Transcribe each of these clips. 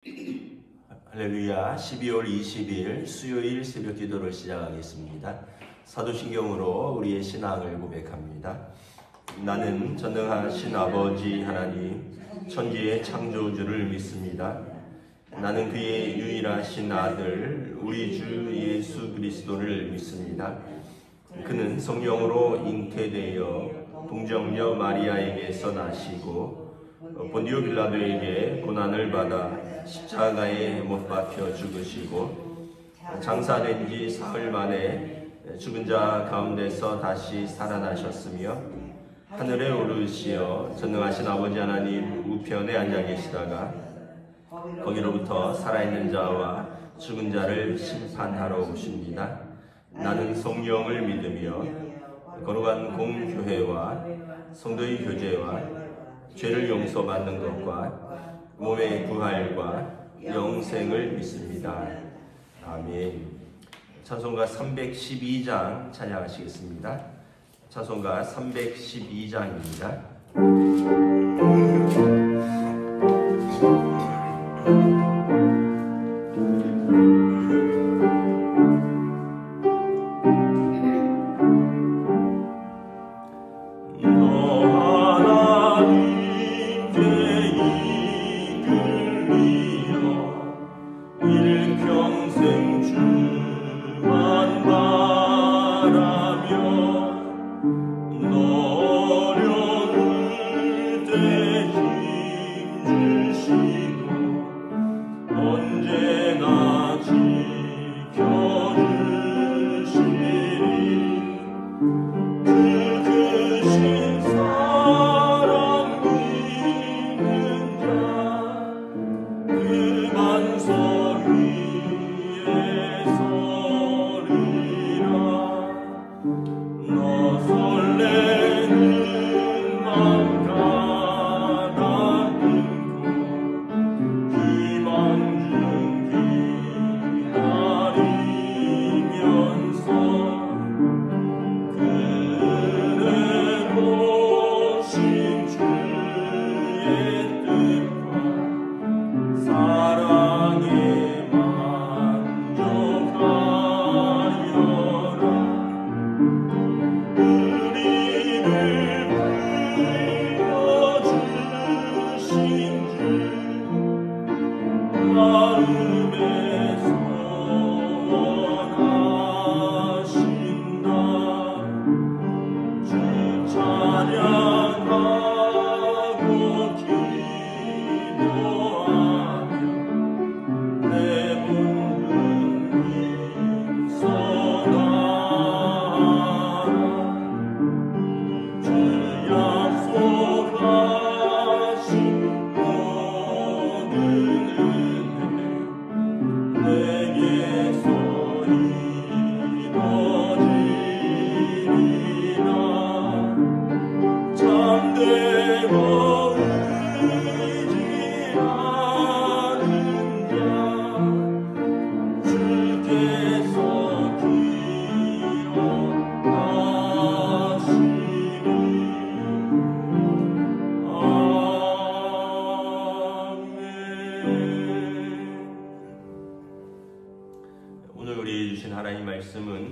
할렐루야. 12월 20일 수요일 새벽 기도를 시작하겠습니다. 사도신경으로 우리의 신앙을 고백합니다. 나는 전능하신 아버지 하나님 천지의 창조주를 믿습니다. 나는 그의 유일하신 아들 우리 주 예수 그리스도를 믿습니다. 그는 성령으로 잉태되어 동정녀 마리아에게서 나시고 본디오 빌라도에게 고난을 받아 십자가에 못 박혀 죽으시고 장사된 지 사흘 만에 죽은 자 가운데서 다시 살아나셨으며 하늘에 오르시어 전능하신 아버지 하나님 우편에 앉아 계시다가 거기로부터 살아있는 자와 죽은 자를 심판하러 오십니다. 나는 성령을 믿으며 거룩한 공교회와 성도의 교제와 죄를 용서받는 것과 몸의 부활과 영생을 믿습니다. 아멘. 찬송가 312장 찬양하시겠습니다. 찬송가 312장입니다.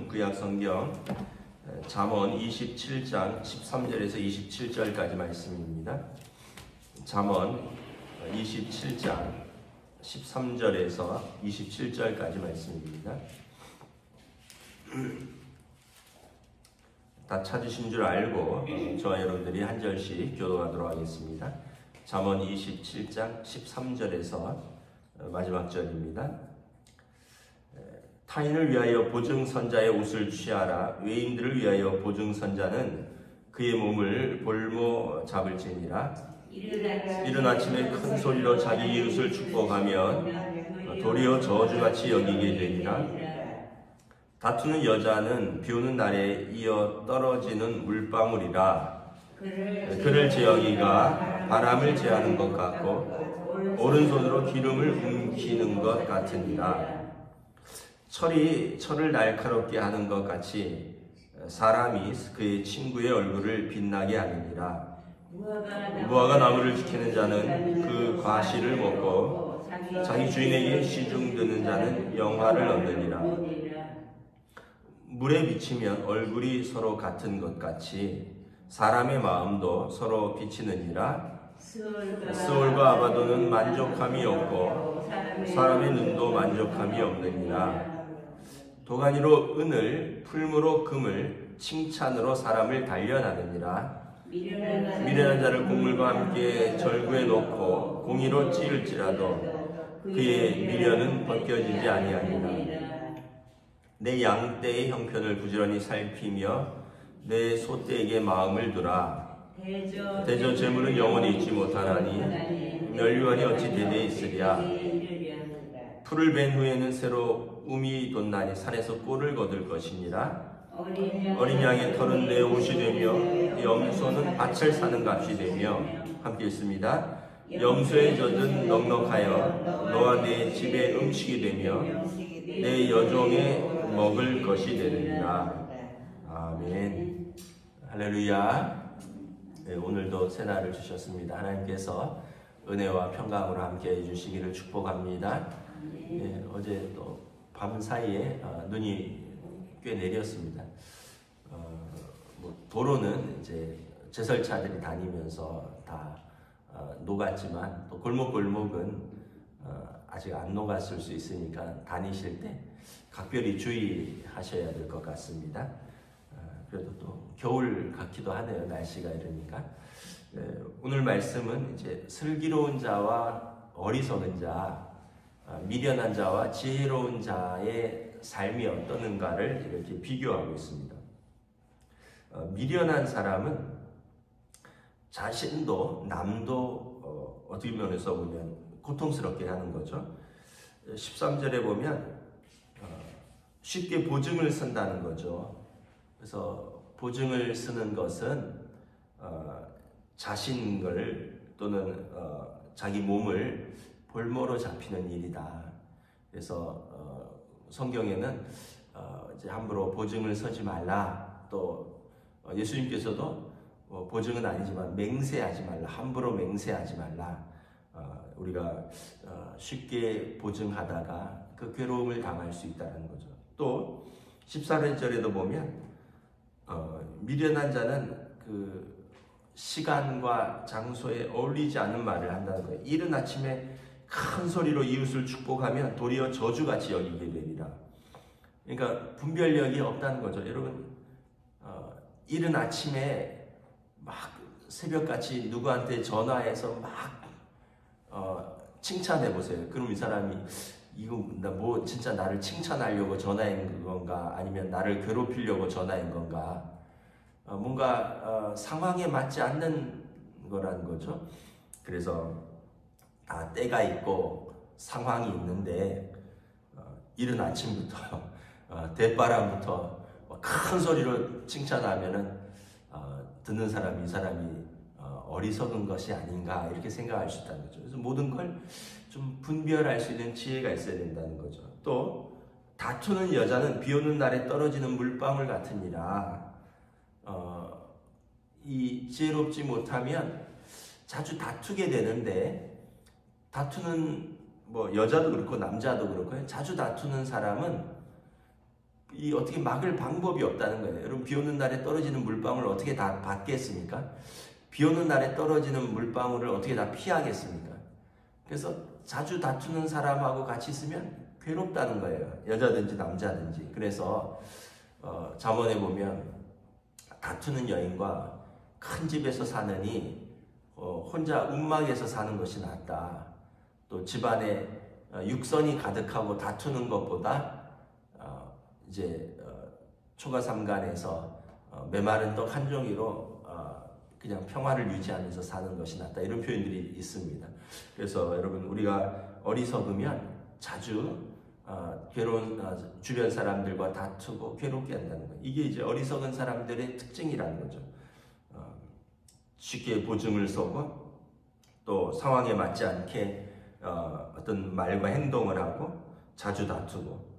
구약성경 잠언 27장 13절에서 27절까지 말씀입니다. 잠언 27장 13절에서 27절까지 말씀입니다. 다 찾으신 줄 알고 저와 여러분들이 한 절씩 교도하도록 하겠습니다. 잠언 27장 13절에서 마지막 절입니다. 타인을 위하여 보증선자의 옷을 취하라. 외인들을 위하여 보증선자는 그의 몸을 볼모 잡을지니라. 이른 아침에 큰 소리로 자기 이웃을 축복하면 도리어 저주같이 여기게 되니라. 다투는 여자는 비오는 날에 이어 떨어지는 물방울이라. 그를 제어기가 바람을 제하는 것 같고 오른손으로 기름을 움키는 것 같으니라. 철이 철을 날카롭게 하는 것 같이 사람이 그의 친구의 얼굴을 빛나게 하느니라. 무화과 나무를 지키는 자는 그 과실을 먹고 자기 주인에게 시중 드는 자는 영화를 얻느니라. 물에 비치면 얼굴이 서로 같은 것 같이 사람의 마음도 서로 비치느니라. 스올과 아바도는 만족함이 없고 사람의 눈도 만족함이 없느니라. 도가니로 은을, 풀무로 금을, 칭찬으로 사람을 단련하느니라. 미련한 자를 곡물과 함께 절구에 놓고 공의로 찌를지라도 그의 미련은 벗겨지지 아니하니라. 내 양떼의 형편을 부지런히 살피며 내 소떼에게 마음을 두라. 대저 재물은 영원히 있지 못하나니 멸류관이 어찌 대대 있으랴. 풀을 벤 후에는 새로 움이 돋나니 산에서 꿀을 거둘 것이니라. 어린 양의 털은 내 옷이 되며 염소는 밭을 사는 값이 되며. 함께 읽습니다. 염소의 젖은 넉넉하여 너와 내 집의 음식이 되며 내 여종의 먹을 것이 되느니라. 아멘. 할렐루야. 네, 오늘도 새날을 주셨습니다. 하나님께서 은혜와 평강으로 함께 해주시기를 축복합니다. 네, 어제 또 밤 사이에 눈이 꽤 내렸습니다. 도로는 이제 제설차들이 다니면서 다 녹았지만 또 골목골목은 아직 안 녹았을 수 있으니까 다니실 때 각별히 주의하셔야 될 것 같습니다. 그래도 또 겨울 같기도 하네요. 날씨가 이러니까. 오늘 말씀은 이제 슬기로운 자와 어리석은 자, 미련한 자와 지혜로운 자의 삶이 어떠는가를 이렇게 비교하고 있습니다. 미련한 사람은 자신도 남도 어떻게 면에서 보면 고통스럽게 하는 거죠. 13절에 보면 쉽게 보증을 쓴다는 거죠. 그래서 보증을 쓰는 것은 자신을 또는 자기 몸을 볼모로 잡히는 일이다. 그래서 성경에는 이제 함부로 보증을 서지 말라. 또 예수님께서도 보증은 아니지만 맹세하지 말라. 함부로 맹세하지 말라. 우리가 쉽게 보증하다가 그 괴로움을 당할 수 있다는 거죠. 또 14절에도 보면 미련한 자는 그 시간과 장소에 어울리지 않는 말을 한다는 거예요. 이른 아침에 큰 소리로 이웃을 축복하면 도리어 저주같이 여기게 되리라. 그러니까 분별력이 없다는 거죠. 여러분 이른 아침에 막 새벽같이 누구한테 전화해서 막 칭찬해 보세요. 그럼 이 사람이 이거 뭐 진짜 나를 칭찬하려고 전화한 건가 아니면 나를 괴롭히려고 전화한 건가, 뭔가 상황에 맞지 않는 거라는 거죠. 그래서 때가 있고 상황이 있는데 이른 아침부터 대바람부터 큰 소리로 칭찬하면은 듣는 사람이 이 사람이 어리석은 것이 아닌가 이렇게 생각할 수 있다는 거죠. 그래서 모든 걸 좀 분별할 수 있는 지혜가 있어야 된다는 거죠. 또 다투는 여자는 비 오는 날에 떨어지는 물방울 같으니라. 이 지혜롭지 못하면 자주 다투게 되는데, 다투는 뭐 여자도 그렇고 남자도 그렇고 자주 다투는 사람은 이 어떻게 막을 방법이 없다는 거예요. 여러분 비 오는 날에 떨어지는 물방울을 어떻게 다 받겠습니까? 비 오는 날에 떨어지는 물방울을 어떻게 다 피하겠습니까? 그래서 자주 다투는 사람하고 같이 있으면 괴롭다는 거예요. 여자든지 남자든지. 그래서 잠언에 보면 다투는 여인과 큰 집에서 사느니 혼자 움막에서 사는 것이 낫다. 또 집안에 육선이 가득하고 다투는 것보다 이제 초가삼간에서 메마른 떡 한 종이로 그냥 평화를 유지하면서 사는 것이 낫다. 이런 표현들이 있습니다. 그래서 여러분 우리가 어리석으면 자주 괴로운 주변 사람들과 다투고 괴롭게 한다는 거예요. 이게 이제 어리석은 사람들의 특징이라는 거죠. 쉽게 보증을 서고 또 상황에 맞지 않게 어떤 말과 행동을 하고 자주 다투고,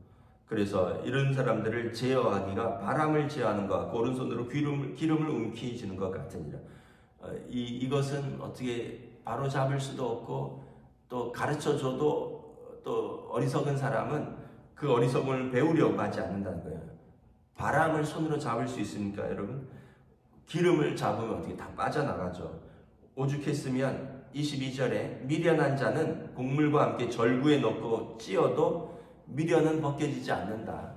그래서 이런 사람들을 제어하기가 바람을 제어하는 것 같고 오른손으로 기름을 움켜쥐는 것 같으니라. 이것은 어떻게 바로 잡을 수도 없고 또 가르쳐줘도 어리석은 사람은 그 어리석음을 배우려고 하지 않는다는 거예요. 바람을 손으로 잡을 수 있습니까, 여러분? 기름을 잡으면 어떻게 다 빠져나가죠. 오죽했으면 22절에 미련한 자는 곡물과 함께 절구에 넣고 찧어도 미련은 벗겨지지 않는다.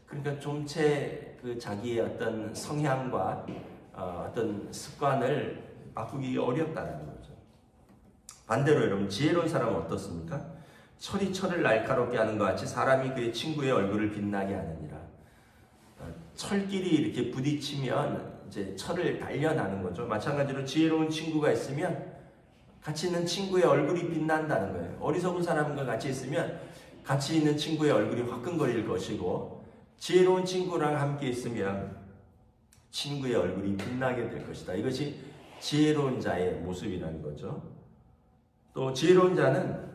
그러니까 좀체 그 자기의 어떤 성향과 어떤 습관을 바꾸기 어렵다는 거죠. 반대로 여러분, 지혜로운 사람은 어떻습니까? 철이 철을 날카롭게 하는 것 같이 사람이 그의 친구의 얼굴을 빛나게 하느니라. 철끼리 이렇게 부딪히면 이제 철을 단련하는 거죠. 마찬가지로 지혜로운 친구가 있으면 같이 있는 친구의 얼굴이 빛난다는 거예요. 어리석은 사람과 같이 있으면 같이 있는 친구의 얼굴이 화끈거릴 것이고, 지혜로운 친구랑 함께 있으면 친구의 얼굴이 빛나게 될 것이다. 이것이 지혜로운 자의 모습이라는 거죠. 또 지혜로운 자는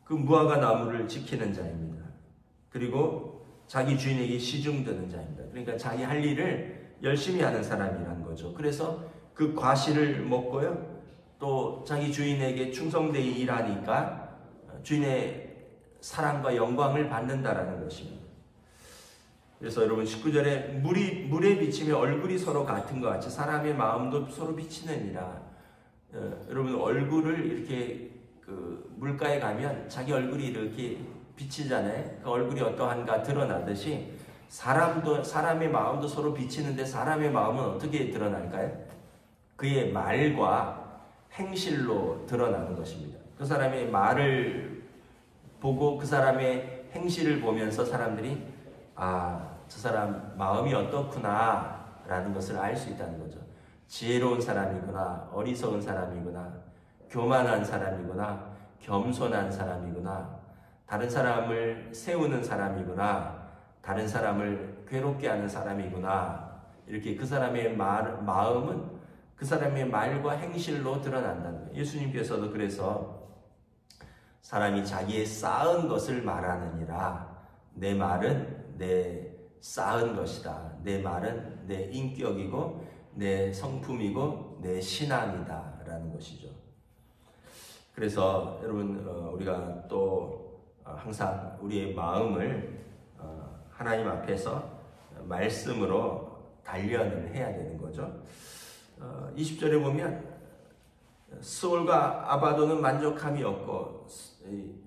그 무화과 나무를 지키는 자입니다. 그리고 자기 주인에게 시중드는 자입니다. 그러니까 자기 할 일을 열심히 하는 사람이라는 거죠. 그래서 그 과실을 먹고요, 또 자기 주인에게 충성되게 일하니까 주인의 사랑과 영광을 받는다라는 것입니다. 그래서 여러분 19절에 물에 비치며 얼굴이 서로 같은 것 같이 사람의 마음도 서로 비치느니라. 여러분 얼굴을 이렇게 그 물가에 가면 자기 얼굴이 이렇게 비치잖아요. 그 얼굴이 어떠한가 드러나듯이 사람의 마음도 서로 비치는데 사람의 마음은 어떻게 드러날까요? 그의 말과 행실로 드러나는 것입니다. 그 사람의 말을 보고 그 사람의 행실을 보면서 사람들이 저 사람 마음이 어떻구나 라는 것을 알 수 있다는 거죠. 지혜로운 사람이구나, 어리석은 사람이구나, 교만한 사람이구나, 겸손한 사람이구나, 다른 사람을 세우는 사람이구나, 다른 사람을 괴롭게 하는 사람이구나, 이렇게 그 사람의 마음은 그 사람의 말과 행실로 드러난다는 거예요. 예수님께서도 그래서 사람이 자기의 쌓은 것을 말하느니라. 내 말은 내 쌓은 것이다. 내 말은 내 인격이고 내 성품이고 내 신앙이다 라는 것이죠. 그래서 여러분 우리가 또 항상 우리의 마음을 하나님 앞에서 말씀으로 단련을 해야 되는 거죠. 20절에 보면 스올과 아바도는 만족함이 없고,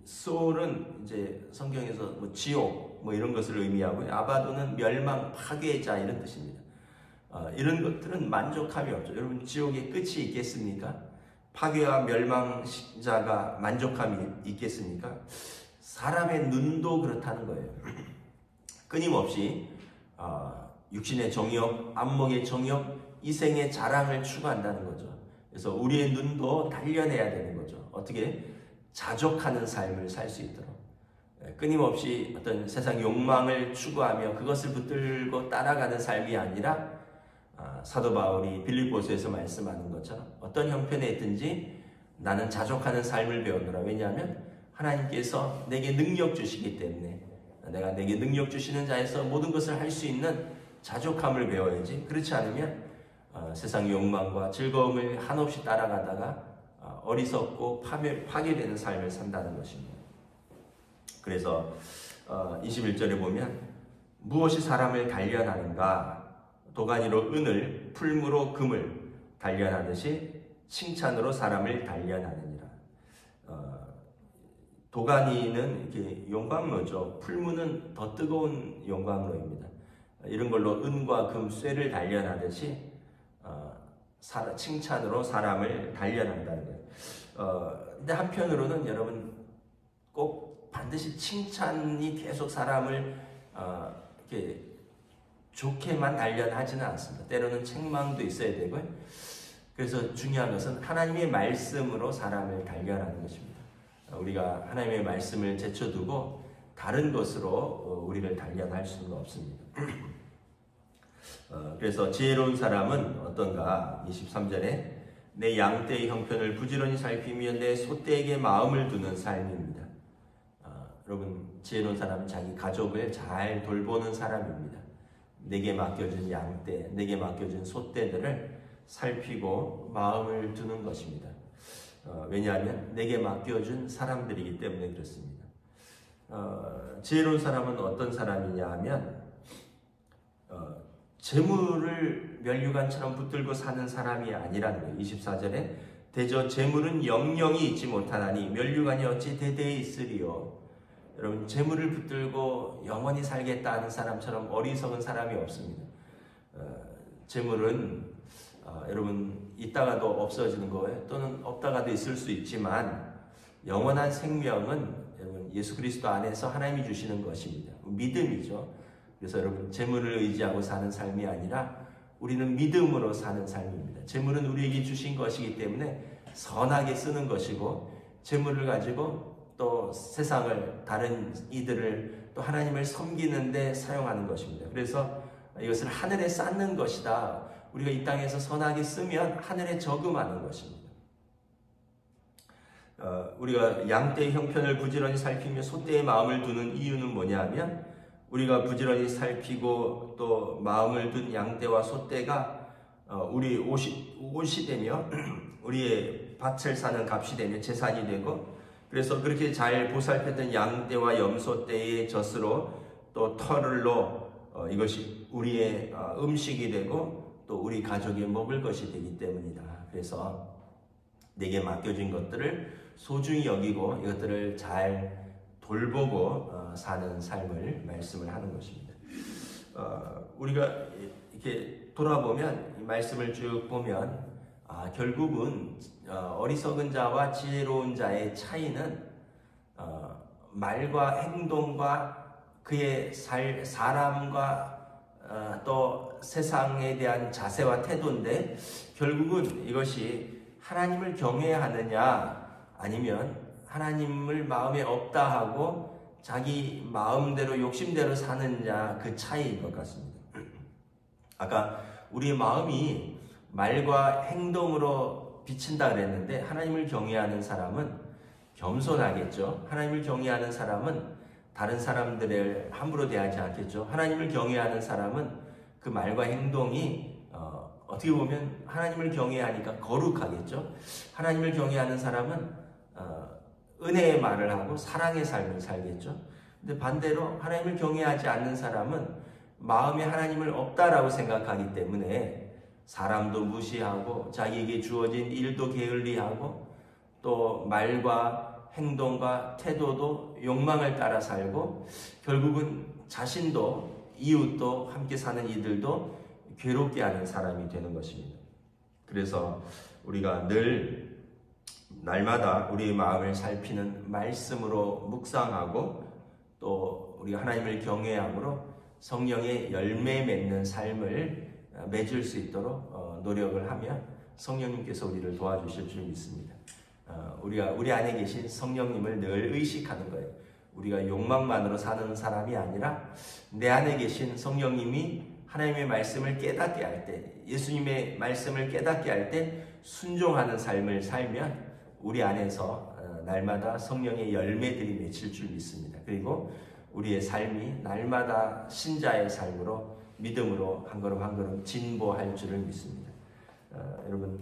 스올은 이제 성경에서 뭐 지옥 뭐 이런 것을 의미하고요, 아바도는 멸망 파괴자 이런 뜻입니다. 이런 것들은 만족함이 없죠. 여러분 지옥에 끝이 있겠습니까? 파괴와 멸망자가 만족함이 있겠습니까? 사람의 눈도 그렇다는 거예요. 끊임없이 육신의 정욕, 안목의 정욕, 이생의 자랑을 추구한다는 거죠. 그래서 우리의 눈도 단련해야 되는 거죠. 어떻게? 자족하는 삶을 살 수 있도록. 끊임없이 어떤 세상 욕망을 추구하며 그것을 붙들고 따라가는 삶이 아니라 사도 바울이 빌립보서에서 말씀하는 것처럼 어떤 형편에 있든지 나는 자족하는 삶을 배우노라. 왜냐하면 하나님께서 내게 능력 주시기 때문에 내가 내게 능력 주시는 자에서 모든 것을 할 수 있는 자족함을 배워야지. 그렇지 않으면 세상 욕망과 즐거움을 한없이 따라가다가 어리석고 파괴되는 삶을 산다는 것입니다. 그래서 21절에 보면 무엇이 사람을 단련하는가? 도가니로 은을, 풀무로 금을 단련하듯이 칭찬으로 사람을 단련하느니라. 도가니는 이렇게 용광로죠. 풀무는 더 뜨거운 용광로입니다. 이런 걸로 은과 금, 쇠를 단련하듯이 칭찬으로 사람을 단련한다는 거예요. 근데 한편으로는 여러분 꼭 반드시 칭찬이 계속 사람을 이렇게 좋게만 단련하지는 않습니다. 때로는 책망도 있어야 되고요. 그래서 중요한 것은 하나님의 말씀으로 사람을 단련하는 것입니다. 우리가 하나님의 말씀을 제쳐두고 다른 것으로 우리를 단련할 수는 없습니다. 그래서 지혜로운 사람은 어떤가? 23절에 내 양떼의 형편을 부지런히 살피며 내 소떼에게 마음을 두는 삶입니다. 여러분 지혜로운 사람은 자기 가족을 잘 돌보는 사람입니다. 내게 맡겨준 양떼, 내게 맡겨준 소떼들을 살피고 마음을 두는 것입니다. 왜냐하면 내게 맡겨준 사람들이기 때문에 그렇습니다. 지혜로운 사람은 어떤 사람이냐 하면 재물을 면류관처럼 붙들고 사는 사람이 아니라는 거예요. 24절에 대저 재물은 영영이 있지 못하나니 면류관이 어찌 대대에 있으리요. 여러분, 재물을 붙들고 영원히 살겠다 하는 사람처럼 어리석은 사람이 없습니다. 재물은 여러분 있다가도 없어지는 거예요. 또는 없다가도 있을 수 있지만 영원한 생명은 여러분 예수 그리스도 안에서 하나님이 주시는 것입니다. 믿음이죠. 그래서 여러분, 재물을 의지하고 사는 삶이 아니라 우리는 믿음으로 사는 삶입니다. 재물은 우리에게 주신 것이기 때문에 선하게 쓰는 것이고, 재물을 가지고 또 세상을, 다른 이들을 또 하나님을 섬기는 데 사용하는 것입니다. 그래서 이것을 하늘에 쌓는 것이다. 우리가 이 땅에서 선하게 쓰면 하늘에 저금하는 것입니다. 우리가 양떼의 형편을 부지런히 살피며 소떼의 마음을 두는 이유는 뭐냐 하면, 우리가 부지런히 살피고 또 마음을 둔 양떼와 소떼가 우리 옷이 되며 우리의 밭을 사는 값이 되며 재산이 되고, 그래서 그렇게 잘 보살폈던 양떼와 염소떼의 젖으로 또 털을로 이것이 우리의 음식이 되고 또 우리 가족이 먹을 것이 되기 때문이다. 그래서 내게 맡겨진 것들을 소중히 여기고 이것들을 잘 돌보고 사는 삶을 말씀을 하는 것입니다. 우리가 이렇게 돌아보면, 이 말씀을 쭉 보면 결국은 어리석은 자와 지혜로운 자의 차이는 말과 행동과 그의 사람과 또 세상에 대한 자세와 태도인데, 결국은 이것이 하나님을 경외하느냐 아니면 하나님을 마음에 없다 하고 자기 마음대로 욕심대로 사느냐, 그 차이인 것 같습니다. 아까 우리의 마음이 말과 행동으로 비친다 그랬는데, 하나님을 경외하는 사람은 겸손하겠죠. 하나님을 경외하는 사람은 다른 사람들을 함부로 대하지 않겠죠. 하나님을 경외하는 사람은 그 말과 행동이 어떻게 보면 하나님을 경외하니까 거룩하겠죠. 하나님을 경외하는 사람은 은혜의 말을 하고 사랑의 삶을 살겠죠. 근데 반대로 하나님을 경외하지 않는 사람은 마음에 하나님을 없다라고 생각하기 때문에 사람도 무시하고 자기에게 주어진 일도 게을리하고 또 말과 행동과 태도도 욕망을 따라 살고, 결국은 자신도 이웃도 함께 사는 이들도 괴롭게 하는 사람이 되는 것입니다. 그래서 우리가 늘 날마다 우리의 마음을 살피는 말씀으로 묵상하고 또 우리가 하나님을 경외함으로 성령의 열매 맺는 삶을 맺을 수 있도록 노력을 하면 성령님께서 우리를 도와주실 줄 믿습니다. 우리가 우리 안에 계신 성령님을 늘 의식하는 거예요. 우리가 욕망만으로 사는 사람이 아니라 내 안에 계신 성령님이 하나님의 말씀을 깨닫게 할 때, 예수님의 말씀을 깨닫게 할 때 순종하는 삶을 살면 우리 안에서 날마다 성령의 열매들이 맺힐 줄 믿습니다. 그리고 우리의 삶이 날마다 신자의 삶으로, 믿음으로 한 걸음 한 걸음 진보할 줄을 믿습니다. 여러분,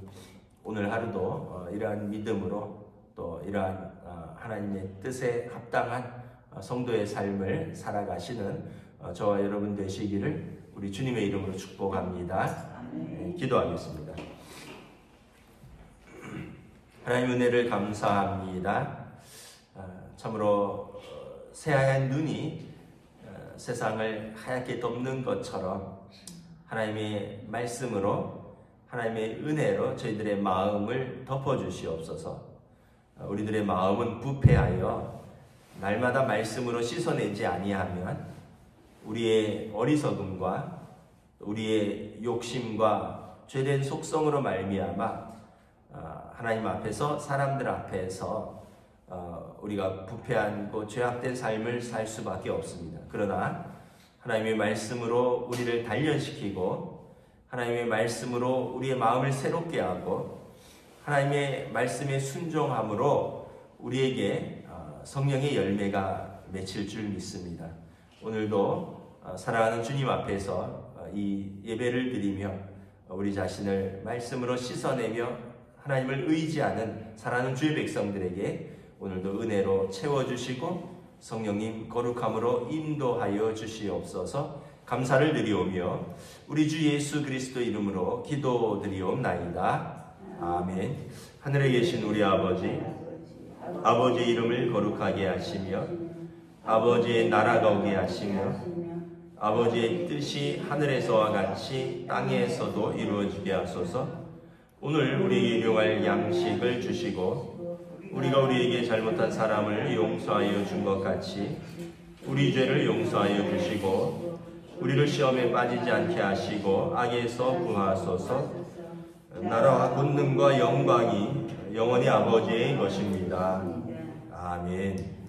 오늘 하루도 이러한 믿음으로 또 이러한 하나님의 뜻에 합당한 성도의 삶을 살아가시는 저와 여러분 되시기를 우리 주님의 이름으로 축복합니다. 기도하겠습니다. 하나님 은혜를 감사합니다. 참으로 새하얀 눈이 세상을 하얗게 덮는 것처럼 하나님의 말씀으로, 하나님의 은혜로 저희들의 마음을 덮어주시옵소서. 우리들의 마음은 부패하여 날마다 말씀으로 씻어내지 아니하면 우리의 어리석음과 우리의 욕심과 죄된 속성으로 말미암아 하나님 앞에서, 사람들 앞에서 우리가 부패하고 죄악된 삶을 살 수밖에 없습니다. 그러나 하나님의 말씀으로 우리를 단련시키고 하나님의 말씀으로 우리의 마음을 새롭게 하고 하나님의 말씀에 순종함으로 우리에게 성령의 열매가 맺힐 줄 믿습니다. 오늘도 사랑하는 주님 앞에서 이 예배를 드리며 우리 자신을 말씀으로 씻어내며 하나님을 의지하는 사랑하는 주의 백성들에게 오늘도 은혜로 채워주시고 성령님 거룩함으로 인도하여 주시옵소서. 감사를 드리오며 우리 주 예수 그리스도 이름으로 기도드리옵나이다. 아멘. 하늘에 계신 우리 아버지, 아버지의 이름을 거룩하게 하시며 아버지의 나라가 오게 하시며 아버지의 뜻이 하늘에서와 같이 땅에서도 이루어지게 하소서. 오늘 우리에게 일용할 양식을 주시고 우리가 우리에게 잘못한 사람을 용서하여 준 것 같이 우리 죄를 용서하여 주시고 우리를 시험에 빠지지 않게 하시고 악에서 구하소서. 나라와 권능과 영광이 영원히 아버지의 것입니다. 아멘.